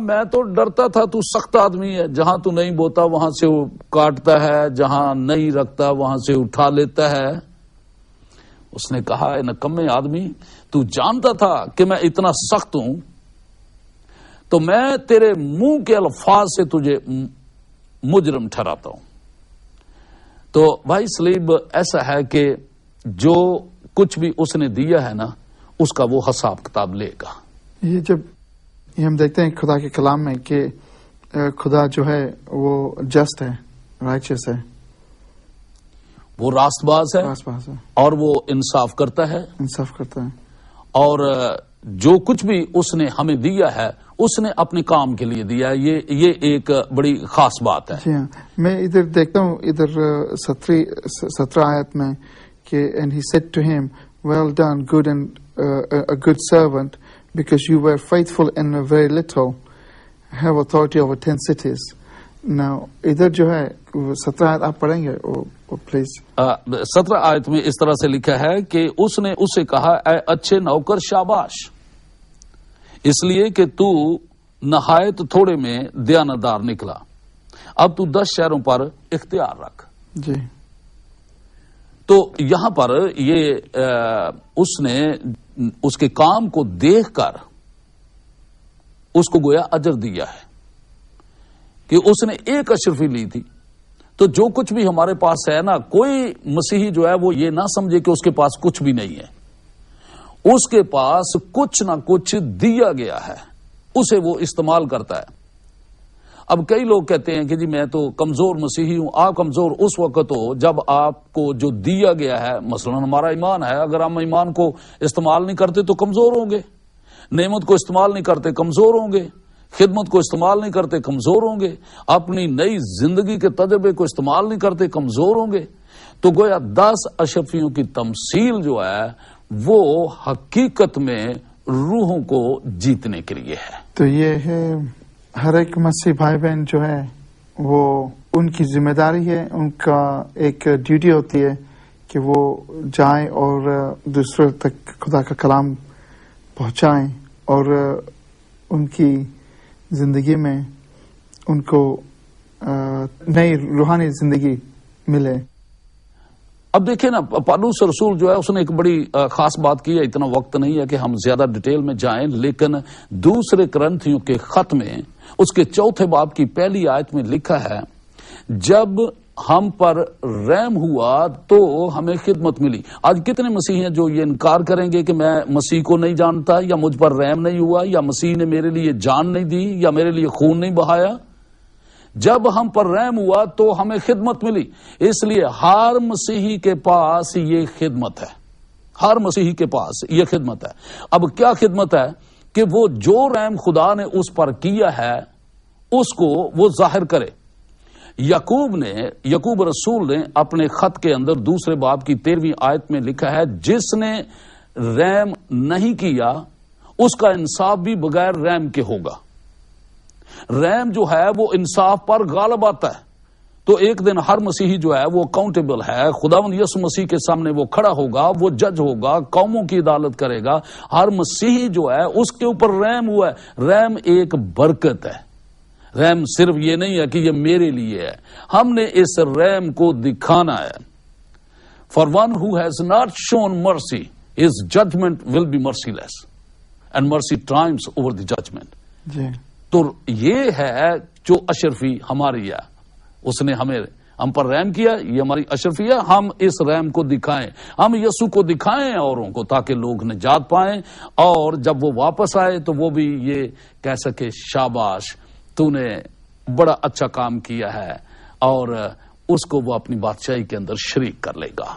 میں تو ڈرتا تھا تو سخت آدمی ہے، جہاں تو نہیں بوتا وہاں سے وہ کاٹتا ہے، جہاں نہیں رکھتا وہاں سے اٹھا لیتا ہے۔ اس نے کہا اے نکمے آدمی، تو جانتا تھا کہ میں اتنا سخت ہوں تو میں تیرے منہ کے الفاظ سے تجھے مجرم ٹھہراتا ہوں۔ تو بھائی سلیب ایسا ہے کہ جو کچھ بھی اس نے دیا ہے نا اس کا وہ حساب کتاب لے گا۔ یہ جب ہم دیکھتے ہیں خدا کے کلام میں کہ خدا جو ہے وہ جسٹ ہے، رائچس ہے، وہ راست باز ہے اور وہ انصاف کرتا ہے، اور جو کچھ بھی اس نے ہمیں دیا ہے اس نے اپنے کام کے لیے دیا ہے۔ یہ ایک بڑی خاص بات ہے۔ جی ہاں، میں ادھر دیکھتا ہوں ادھر 17 آیت میں کہ and he said to him, well done, good and a good servant, because you were faithful in a very little, have authority over 10 cities. Now ادھر جو ہے 17 آیت آپ پڑھیں گے پلیز؟ 17 آیت میں اس طرح سے لکھا ہے کہ اس نے اسے کہا اے اچھے نوکر شاباش، اس لیے کہ تو نہایت تھوڑے میں دیانتدار نکلا، اب تو 10 شہروں پر اختیار رکھ۔ جی، تو یہاں پر یہ اس نے اس کے کام کو دیکھ کر اس کو گویا اجر دیا ہے کہ اس نے ایک اشرفی لی تھی۔ تو جو کچھ بھی ہمارے پاس ہے نا، کوئی مسیحی جو ہے وہ یہ نہ سمجھے کہ اس کے پاس کچھ بھی نہیں ہے، اس کے پاس کچھ نہ کچھ دیا گیا ہے، اسے وہ استعمال کرتا ہے۔ اب کئی لوگ کہتے ہیں کہ جی میں تو کمزور مسیحی ہوں۔ آپ کمزور اس وقت ہو جب آپ کو جو دیا گیا ہے، مثلا ہمارا ایمان ہے، اگر ہم ایمان کو استعمال نہیں کرتے تو کمزور ہوں گے، نعمت کو استعمال نہیں کرتے کمزور ہوں گے، خدمت کو استعمال نہیں کرتے کمزور ہوں گے، اپنی نئی زندگی کے تجربے کو استعمال نہیں کرتے کمزور ہوں گے۔ تو گویا 10 اشرفیوں کی تمثیل جو ہے وہ حقیقت میں روحوں کو جیتنے کے لیے ہے۔ تو یہ ہے ہر ایک مسیح بھائی بہن جو ہے وہ ان کی ذمہ داری ہے، ان کا ایک ڈیوٹی ہوتی ہے کہ وہ جائیں اور دوسروں تک خدا کا کلام پہنچائیں اور ان کی زندگی میں ان کو نئی روحانی زندگی ملے۔ اب دیکھیں نا، پالوس رسول جو ہے اس نے ایک بڑی خاص بات کی ہے، اتنا وقت نہیں ہے کہ ہم زیادہ ڈیٹیل میں جائیں، لیکن دوسرے کرنتھیوں کے خط میں اس کے 4 باب کی پہلی آیت میں لکھا ہے جب ہم پر رحم ہوا تو ہمیں خدمت ملی۔ آج کتنے مسیح ہیں جو یہ انکار کریں گے کہ میں مسیح کو نہیں جانتا، یا مجھ پر رحم نہیں ہوا، یا مسیح نے میرے لیے جان نہیں دی، یا میرے لیے خون نہیں بہایا۔ جب ہم پر رحم ہوا تو ہمیں خدمت ملی، اس لیے ہر مسیحی کے پاس یہ خدمت ہے، ہر مسیحی کے پاس یہ خدمت ہے۔ اب کیا خدمت ہے کہ وہ جو رحم خدا نے اس پر کیا ہے اس کو وہ ظاہر کرے۔ یعقوب رسول نے اپنے خط کے اندر 2 باب کی 13ویں آیت میں لکھا ہے جس نے رحم نہیں کیا اس کا انصاف بھی بغیر رحم کے ہوگا۔ رحم جو ہے وہ انصاف پر غالب آتا ہے۔ تو ایک دن ہر مسیحی جو ہے وہ اکاؤنٹیبل ہے، خداوند یسوع مسیح کے سامنے وہ کھڑا ہوگا، وہ جج ہوگا، قوموں کی عدالت کرے گا۔ ہر مسیحی جو ہے اس کے اوپر رحم ہوا ہے۔ رحم ایک برکت ہے، رحم صرف یہ نہیں ہے کہ یہ میرے لیے ہے، ہم نے اس رحم کو دکھانا ہے۔ For one who has not shown mercy, his judgment will be merciless, and mercy triumphs over the judgment. جی، تو یہ ہے جو اشرفی ہماری ہے، اس نے ہم پر رحم کیا، یہ ہماری اشرفی ہے۔ ہم اس رحم کو دکھائیں، ہم یسوع کو دکھائیں اوروں کو، تاکہ لوگ نجات پائیں، اور جب وہ واپس آئے تو وہ بھی یہ کہہ سکے شاباش، تو نے بڑا اچھا کام کیا ہے، اور اس کو وہ اپنی بادشاہی کے اندر شریک کر لے گا۔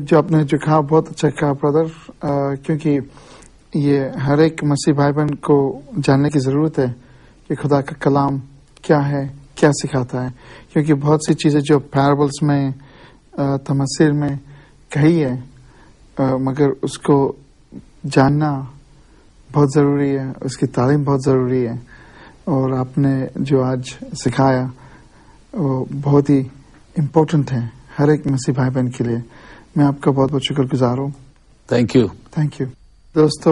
جو آپ نے جو کہا بہت اچھا کہا برادر، کیونکہ یہ ہر ایک مسیح بھائی بہن کو جاننے کی ضرورت ہے کہ خدا کا کلام کیا ہے، کیا سکھاتا ہے، کیونکہ بہت سی چیزیں جو پیرابلز میں تمثیل میں کہی ہے، مگر اس کو جاننا بہت ضروری ہے، اس کی تعلیم بہت ضروری ہے، اور آپ نے جو آج سکھایا وہ بہت ہی امپورٹنٹ ہے ہر ایک مسیح بھائی بہن کے لیے۔ میں آپ کا بہت بہت شکر گزار ہوں۔ Thank you. Thank you. دوستو،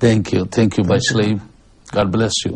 Thank you, Baishley. God bless you.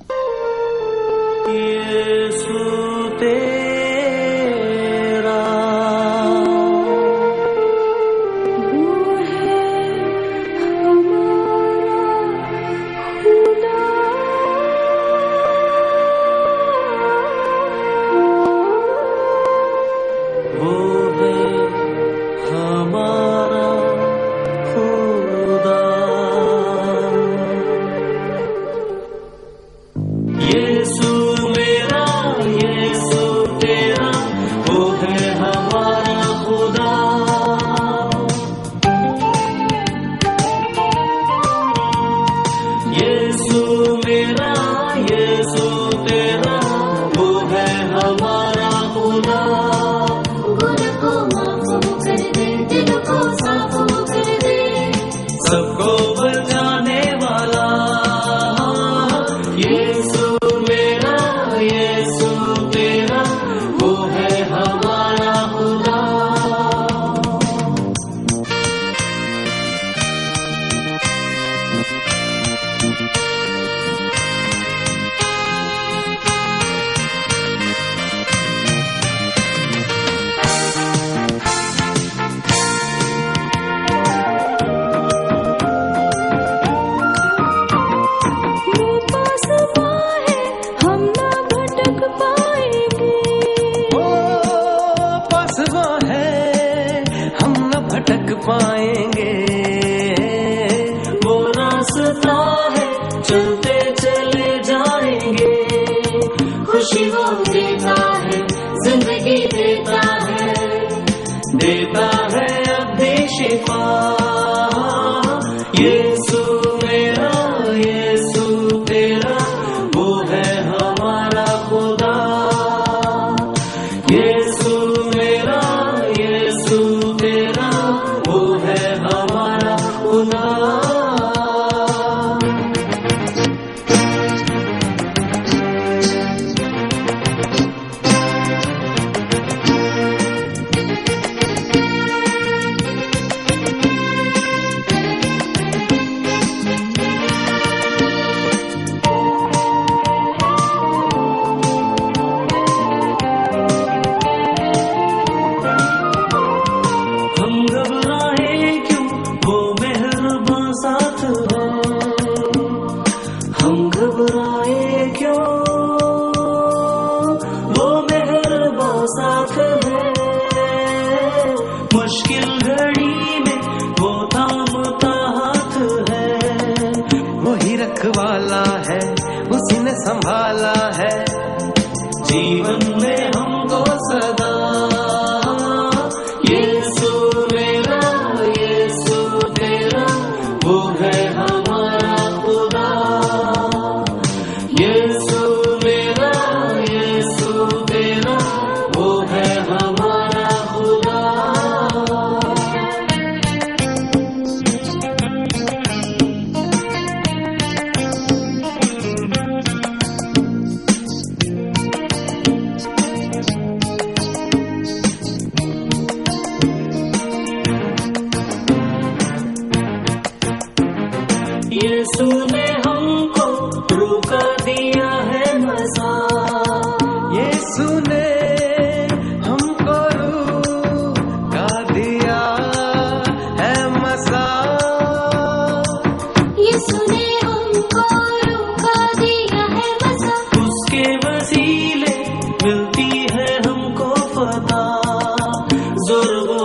بزرگوں